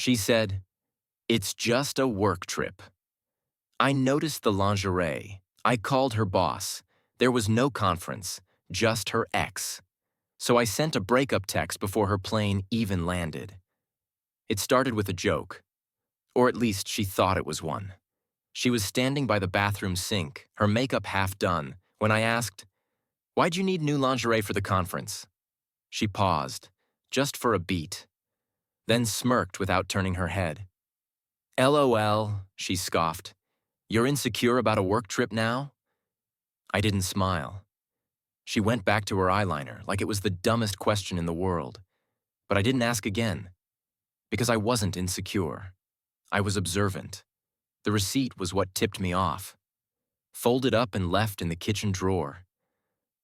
She said, "It's just a work trip." I noticed the lingerie. I called her boss. There was no conference, just her ex. So I sent a breakup text before her plane even landed. It started with a joke, or at least she thought it was one. She was standing by the bathroom sink, her makeup half done, when I asked, "Why'd you need new lingerie for the conference?" She paused, just for a beat, then smirked without turning her head. "LOL," she scoffed. "You're insecure about a work trip now?" I didn't smile. She went back to her eyeliner like it was the dumbest question in the world. But I didn't ask again, because I wasn't insecure. I was observant. The receipt was what tipped me off. Folded up and left in the kitchen drawer.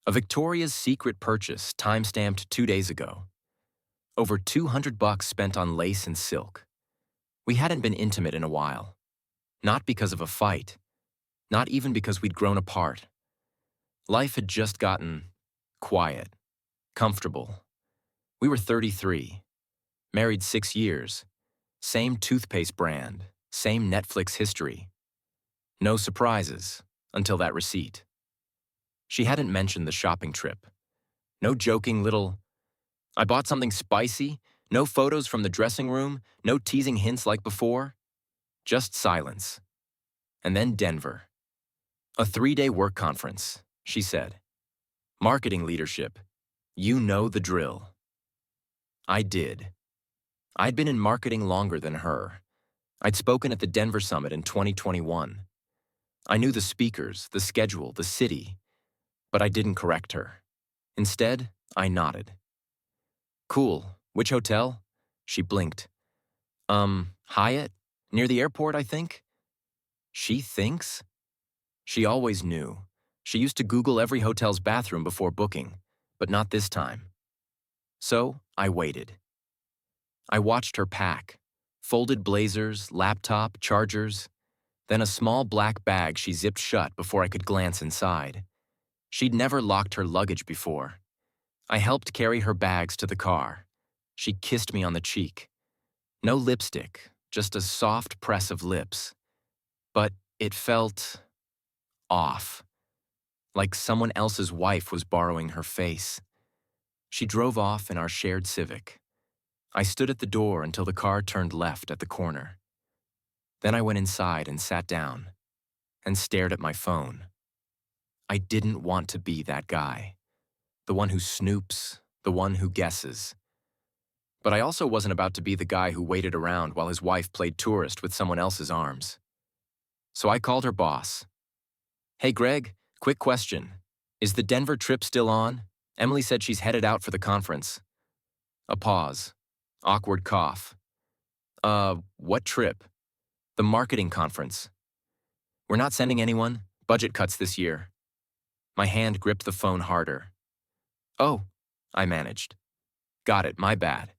A Victoria's Secret purchase time-stamped 2 days ago. Over $200 spent on lace and silk. We hadn't been intimate in a while. Not because of a fight. Not even because we'd grown apart. Life had just gotten quiet, comfortable. We were 33, married 6 years, same toothpaste brand, same Netflix history. No surprises until that receipt. She hadn't mentioned the shopping trip. No joking little, "I bought something spicy," no photos from the dressing room, no teasing hints like before. Just silence. And then Denver. A 3-day work conference, she said. Marketing leadership. You know the drill. I did. I'd been in marketing longer than her. I'd spoken at the Denver Summit in 2021. I knew the speakers, the schedule, the city, but I didn't correct her. Instead, I nodded. "Cool. Which hotel?" She blinked. Hyatt? Near the airport, I think." She thinks? She always knew. She used to Google every hotel's bathroom before booking, but not this time. So, I waited. I watched her pack. Folded blazers, laptop, chargers, then a small black bag she zipped shut before I could glance inside. She'd never locked her luggage before. I helped carry her bags to the car. She kissed me on the cheek. No lipstick, just a soft press of lips. But it felt off, like someone else's wife was borrowing her face. She drove off in our shared Civic. I stood at the door until the car turned left at the corner. Then I went inside and sat down and stared at my phone. I didn't want to be that guy, the one who snoops, the one who guesses. But I also wasn't about to be the guy who waited around while his wife played tourist with someone else's arms. So I called her boss. "Hey Greg, quick question. Is the Denver trip still on? Emily said she's headed out for the conference." A pause. Awkward cough. What trip?" "The marketing conference." "We're not sending anyone. Budget cuts this year." My hand gripped the phone harder. "Oh," I managed. "Got it, my bad."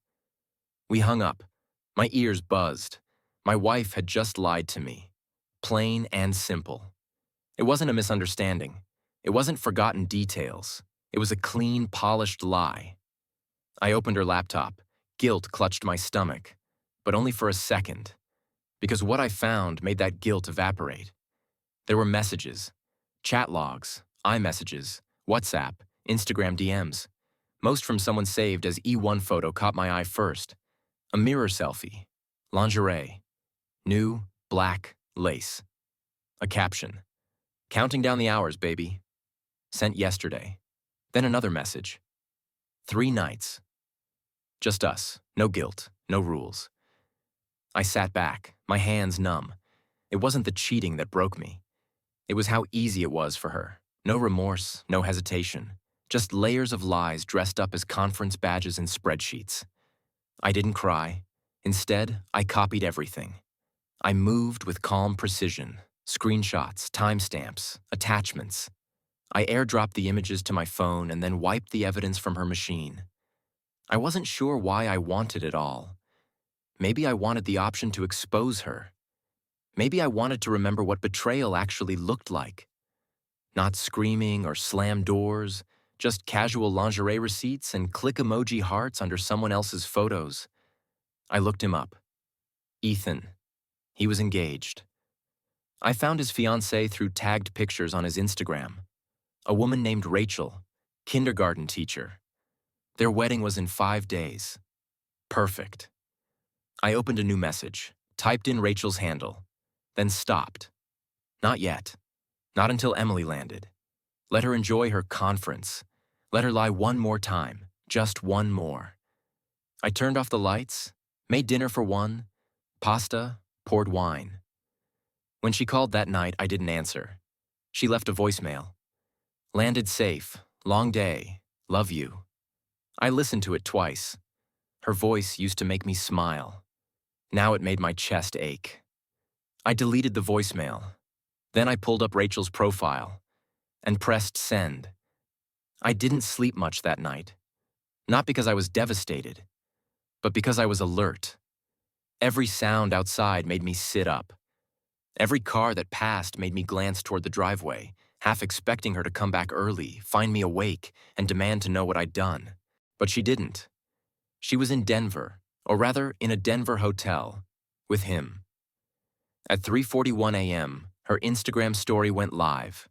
We hung up. My ears buzzed. My wife had just lied to me. Plain and simple. It wasn't a misunderstanding. It wasn't forgotten details. It was a clean, polished lie. I opened her laptop. Guilt clutched my stomach, but only for a second, because what I found made that guilt evaporate. There were messages, chat logs, iMessages, WhatsApp, Instagram DMs, most from someone saved as E1 photo caught my eye first. A mirror selfie, lingerie, new, black, lace. A caption, "Counting down the hours, baby." Sent yesterday. Then another message. 3 nights. Just us, no guilt, no rules. I sat back, my hands numb. It wasn't the cheating that broke me. It was how easy it was for her. No remorse, no hesitation. Just layers of lies dressed up as conference badges and spreadsheets. I didn't cry. Instead, I copied everything. I moved with calm precision. Screenshots, timestamps, attachments. I airdropped the images to my phone and then wiped the evidence from her machine. I wasn't sure why I wanted it all. Maybe I wanted the option to expose her. Maybe I wanted to remember what betrayal actually looked like. Not screaming or slam doors, just casual lingerie receipts and click emoji hearts under someone else's photos. I looked him up. Ethan. He was engaged. I found his fiancée through tagged pictures on his Instagram. A woman named Rachel, kindergarten teacher. Their wedding was in 5 days. Perfect. I opened a new message, typed in Rachel's handle, then stopped. Not yet. Not until Emily landed. Let her enjoy her conference. Let her lie one more time, just one more. I turned off the lights, made dinner for one, pasta, poured wine. When she called that night, I didn't answer. She left a voicemail. Landed safe, long day, love you. I listened to it twice. Her voice used to make me smile. Now it made my chest ache. I deleted the voicemail. Then I pulled up Rachel's profile and pressed send. I didn't sleep much that night. Not because I was devastated, but because I was alert. Every sound outside made me sit up. Every car that passed made me glance toward the driveway, half expecting her to come back early, find me awake, and demand to know what I'd done. But she didn't. She was in Denver, or rather in a Denver hotel, with him. At 3:41 a.m., her Instagram story went live.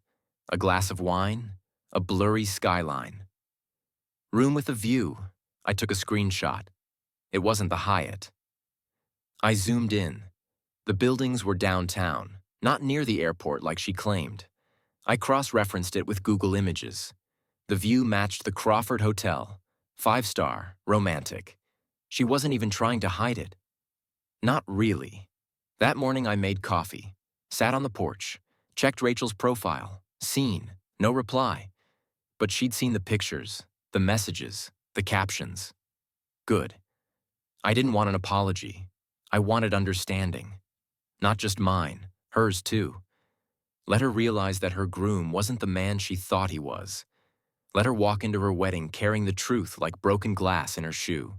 A glass of wine, a blurry skyline. Room with a view. I took a screenshot. It wasn't the Hyatt. I zoomed in. The buildings were downtown, not near the airport like she claimed. I cross-referenced it with Google Images. The view matched the Crawford Hotel. 5-star, romantic. She wasn't even trying to hide it. Not really. That morning I made coffee, sat on the porch, checked Rachel's profile, seen, no reply. But she'd seen the pictures, the messages, the captions. Good. I didn't want an apology. I wanted understanding. Not just mine, hers too. Let her realize that her groom wasn't the man she thought he was. Let her walk into her wedding carrying the truth like broken glass in her shoe.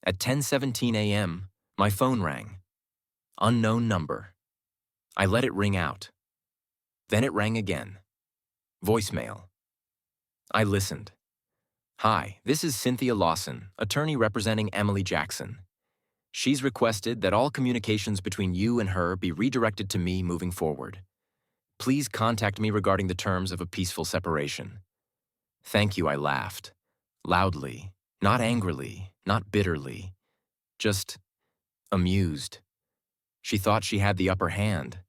At 10:17 a.m., my phone rang. Unknown number. I let it ring out. Then it rang again. Voicemail. I listened. Hi, this is Cynthia Lawson, attorney representing Emily Jackson. She's requested that all communications between you and her be redirected to me moving forward. Please contact me regarding the terms of a peaceful separation. Thank you, I laughed. Loudly, not angrily, not bitterly. Just amused. She thought she had the upper hand.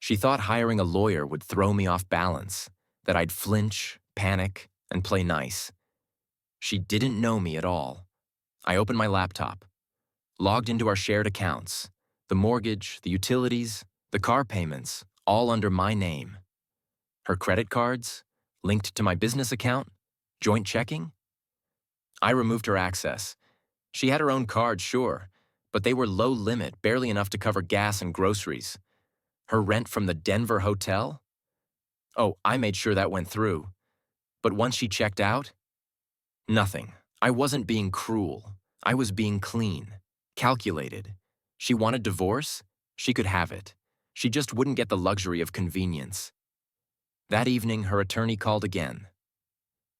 She thought hiring a lawyer would throw me off balance, that I'd flinch, panic, and play nice. She didn't know me at all. I opened my laptop, logged into our shared accounts, the mortgage, the utilities, the car payments, all under my name. Her credit cards, linked to my business account, joint checking. I removed her access. She had her own cards, sure, but they were low limit, barely enough to cover gas and groceries. Her rent from the Denver hotel? Oh, I made sure that went through. But once she checked out, nothing. I wasn't being cruel. I was being clean, calculated. She wanted divorce? She could have it. She just wouldn't get the luxury of convenience. That evening, her attorney called again.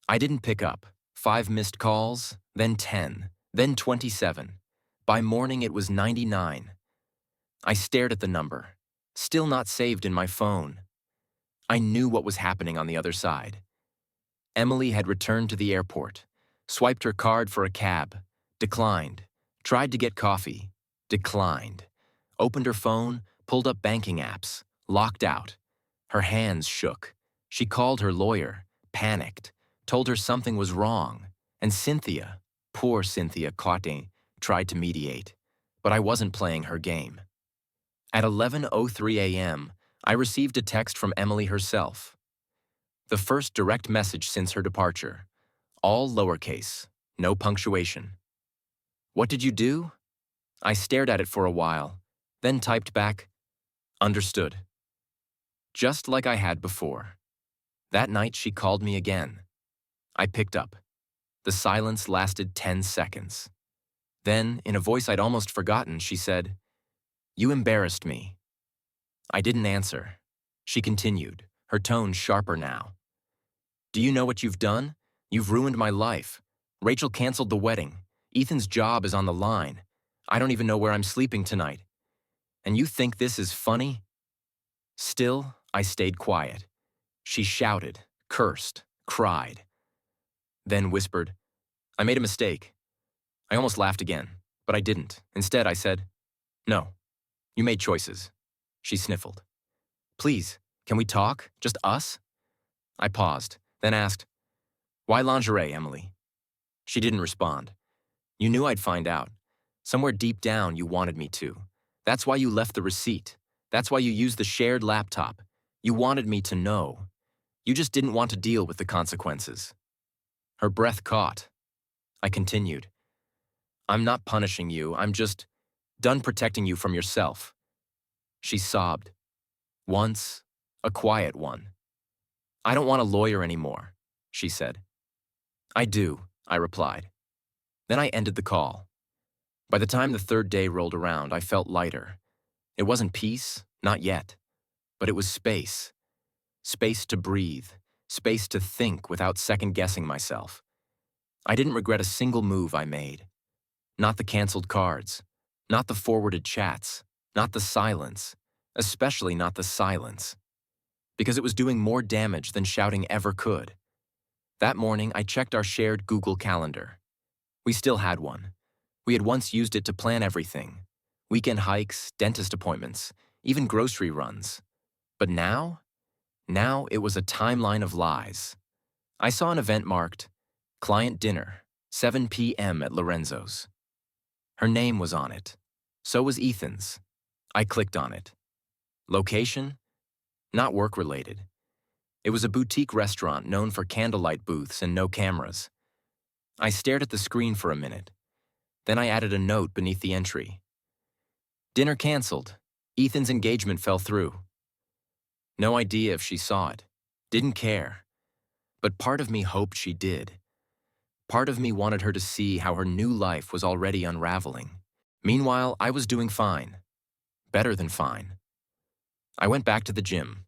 I didn't pick up. 5 missed calls, then 10, then 27. By morning, it was 99. I stared at the number, still not saved in my phone. I knew what was happening on the other side. Emily had returned to the airport, swiped her card for a cab, declined, tried to get coffee, declined, opened her phone, pulled up banking apps, locked out. Her hands shook. She called her lawyer, panicked, told her something was wrong, and Cynthia, poor Cynthia Qley, tried to mediate, but I wasn't playing her game. At 11:03 a.m., I received a text from Emily herself. The first direct message since her departure, all lowercase, no punctuation. What did you do? I stared at it for a while, then typed back, understood. Just like I had before. That night she called me again. I picked up. The silence lasted 10 seconds. Then, in a voice I'd almost forgotten, she said, "You embarrassed me." I didn't answer. She continued, her tone sharper now. "Do you know what you've done? You've ruined my life. Rachel canceled the wedding. Ethan's job is on the line. I don't even know where I'm sleeping tonight. And you think this is funny? Still, I stayed quiet. She shouted, cursed, cried, then whispered, I made a mistake. I almost laughed again, but I didn't. Instead, I said, no, you made choices. She sniffled. Please, can we talk? Just us? I paused, then asked, why lingerie, Emily? She didn't respond. You knew I'd find out. Somewhere deep down, you wanted me to. That's why you left the receipt. That's why you used the shared laptop. You wanted me to know. You just didn't want to deal with the consequences. Her breath caught. I continued. I'm not punishing you. I'm just done protecting you from yourself. She sobbed. Once, a quiet one. I don't want a lawyer anymore, she said. I do, I replied. Then I ended the call. By the time the third day rolled around, I felt lighter. It wasn't peace, not yet, but it was space. Space to breathe, space to think without second-guessing myself. I didn't regret a single move I made. Not the canceled cards, not the forwarded chats, not the silence, especially not the silence. Because it was doing more damage than shouting ever could. That morning, I checked our shared Google Calendar. We still had one. We had once used it to plan everything. Weekend hikes, dentist appointments, even grocery runs. But now it was a timeline of lies. I saw an event marked, Client Dinner, 7 p.m. at Lorenzo's. Her name was on it. So was Ethan's. I clicked on it. Location? Not work-related. It was a boutique restaurant known for candlelight booths and no cameras. I stared at the screen for a minute. Then I added a note beneath the entry. Dinner canceled. Ethan's engagement fell through. No idea if she saw it. Didn't care. But part of me hoped she did. Part of me wanted her to see how her new life was already unraveling. Meanwhile, I was doing fine. Better than fine. I went back to the gym,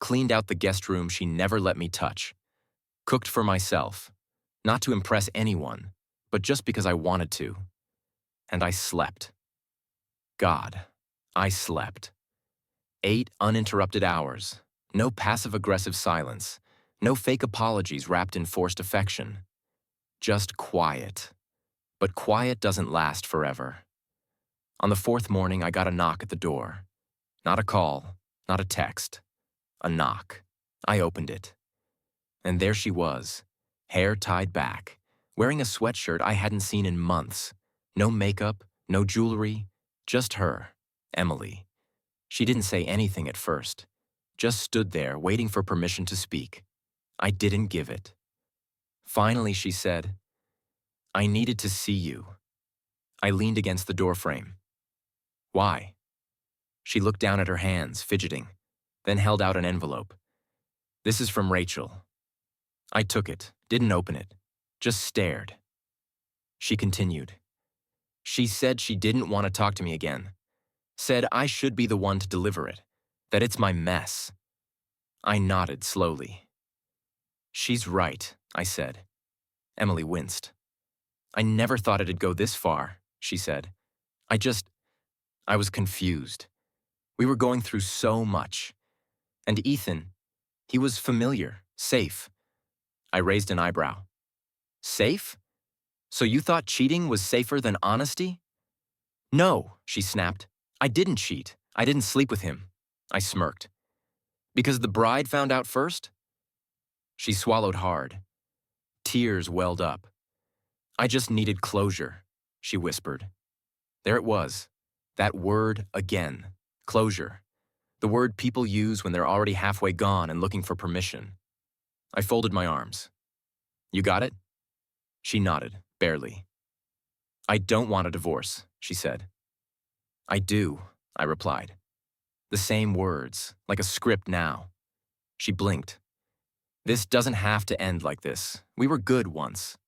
cleaned out the guest room she never let me touch, cooked for myself, not to impress anyone, but just because I wanted to. And I slept. God, I slept. 8 uninterrupted hours, no passive-aggressive silence, no fake apologies wrapped in forced affection. Just quiet. But quiet doesn't last forever. On the 4th morning, I got a knock at the door. Not a call, not a text. A knock. I opened it. And there she was, hair tied back, wearing a sweatshirt I hadn't seen in months. No makeup, no jewelry, just her, Emily. She didn't say anything at first, just stood there waiting for permission to speak. I didn't give it. Finally, she said, I needed to see you. I leaned against the doorframe. Why? She looked down at her hands, fidgeting, then held out an envelope. This is from Rachel. I took it, didn't open it, just stared. She continued. She said she didn't want to talk to me again. Said I should be the one to deliver it, that it's my mess. I nodded slowly. She's right, I said. Emily winced. I never thought it'd go this far, she said. I was confused. We were going through so much. And Ethan, he was familiar, safe. I raised an eyebrow. Safe? So you thought cheating was safer than honesty? No, she snapped. I didn't cheat. I didn't sleep with him. I smirked. Because the bride found out first? She swallowed hard. Tears welled up. I just needed closure, she whispered. There it was. That word again. Closure. The word people use when they're already halfway gone and looking for permission. I folded my arms. You got it? She nodded, barely. I don't want a divorce, she said. I do, I replied. The same words, like a script now. She blinked. This doesn't have to end like this. We were good once.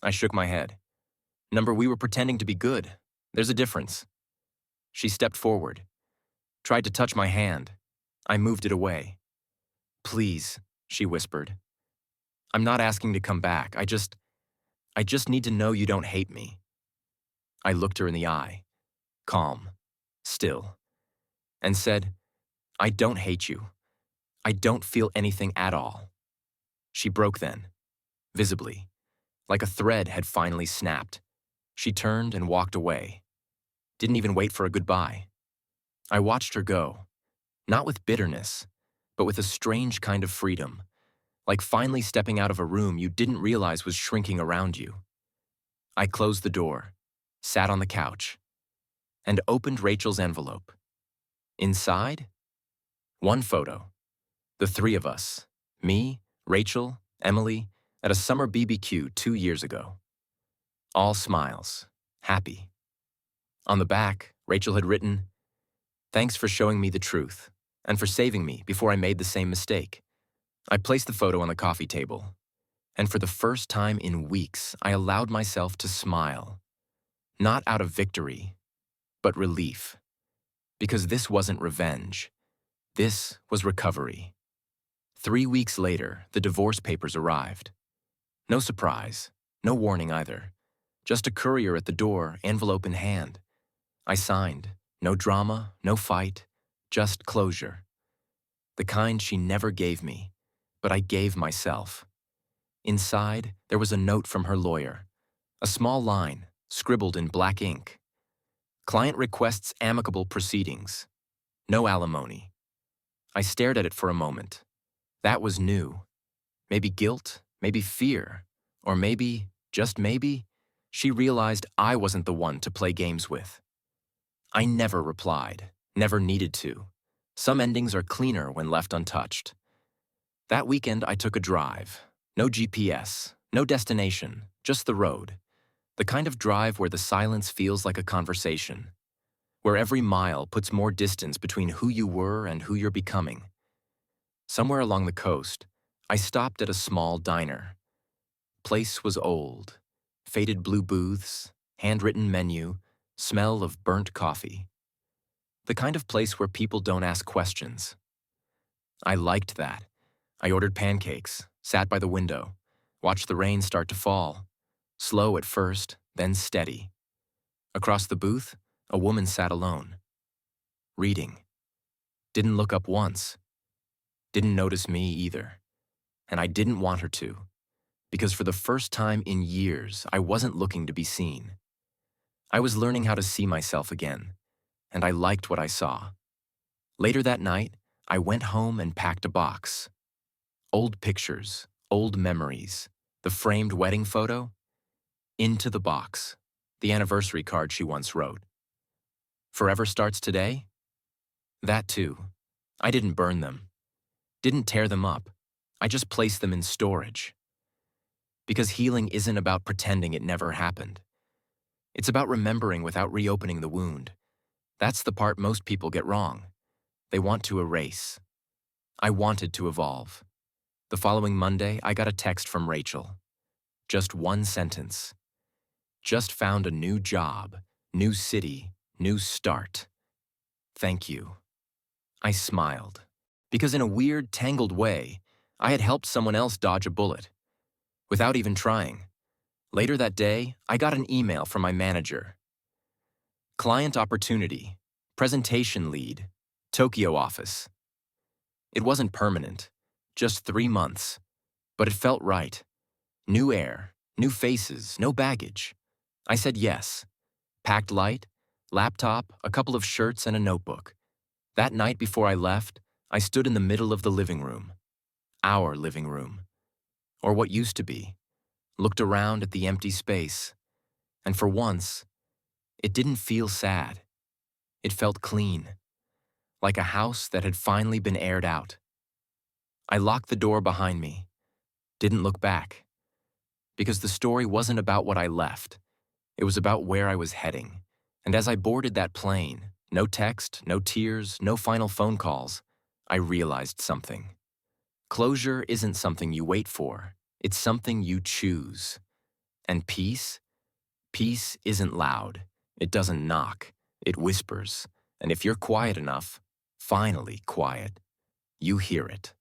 I shook my head. We were pretending to be good. There's a difference. She stepped forward, tried to touch my hand. I moved it away. Please, she whispered. I'm not asking to come back. I just need to know you don't hate me. I looked her in the eye, calm, still. and said, "I don't hate you. I don't feel anything at all." She broke then, visibly, like a thread had finally snapped. She turned and walked away. Didn't even wait for a goodbye. I watched her go, not with bitterness, but with a strange kind of freedom, like finally stepping out of a room you didn't realize was shrinking around you. I closed the door, sat on the couch, and opened Rachel's envelope. Inside, one photo. The three of us, me, Rachel, Emily, at a summer BBQ 2 years ago. All smiles, happy. On the back, Rachel had written, "Thanks for showing me the truth, and for saving me before I made the same mistake." I placed the photo on the coffee table, and for the first time in weeks, I allowed myself to smile. Not out of victory, but relief. Because this wasn't revenge. This was recovery. 3 weeks later, the divorce papers arrived. No surprise, no warning either. Just a courier at the door, envelope in hand. I signed. No drama, no fight, just closure. The kind she never gave me, but I gave myself. Inside, there was a note from her lawyer. A small line, scribbled in black ink. Client requests amicable proceedings. No alimony. I stared at it for a moment. That was new. Maybe guilt, maybe fear, or maybe, just maybe, she realized I wasn't the one to play games with. I never replied, never needed to. Some endings are cleaner when left untouched. That weekend, I took a drive. No GPS, no destination, just the road. The kind of drive where the silence feels like a conversation. Where every mile puts more distance between who you were and who you're becoming. Somewhere along the coast, I stopped at a small diner. Place was old. Faded blue booths, handwritten menu, smell of burnt coffee. The kind of place where people don't ask questions. I liked that. I ordered pancakes, sat by the window, watched the rain start to fall. Slow at first, then steady. Across the booth, a woman sat alone. Reading. Didn't look up once. Didn't notice me either. And I didn't want her to. Because for the first time in years, I wasn't looking to be seen. I was learning how to see myself again, and I liked what I saw. Later that night, I went home and packed a box. Old pictures, old memories, the framed wedding photo, into the box, the anniversary card she once wrote. Forever starts today? That too. I didn't burn them, didn't tear them up. I just placed them in storage. Because healing isn't about pretending it never happened. It's about remembering without reopening the wound. That's the part most people get wrong. They want to erase. I wanted to evolve. The following Monday, I got a text from Rachel. Just one sentence. Just found a new job, new city, new start. Thank you. I smiled. Because in a weird, tangled way, I had helped someone else dodge a bullet. Without even trying. Later that day, I got an email from my manager. Client opportunity, presentation lead, Tokyo office. It wasn't permanent, just 3 months, but it felt right. New air, new faces, no baggage. I said yes. Packed light, laptop, a couple of shirts, and a notebook. That night before I left, I stood in the middle of the living room. Our living room. Or what used to be. Looked around at the empty space. And for once, it didn't feel sad. It felt clean. Like a house that had finally been aired out. I locked the door behind me. Didn't look back. Because the story wasn't about what I left. It was about where I was heading. And as I boarded that plane, no text, no tears, no final phone calls, I realized something. Closure isn't something you wait for. It's something you choose. And peace? Peace isn't loud. It doesn't knock. It whispers. And if you're quiet enough, finally quiet, you hear it.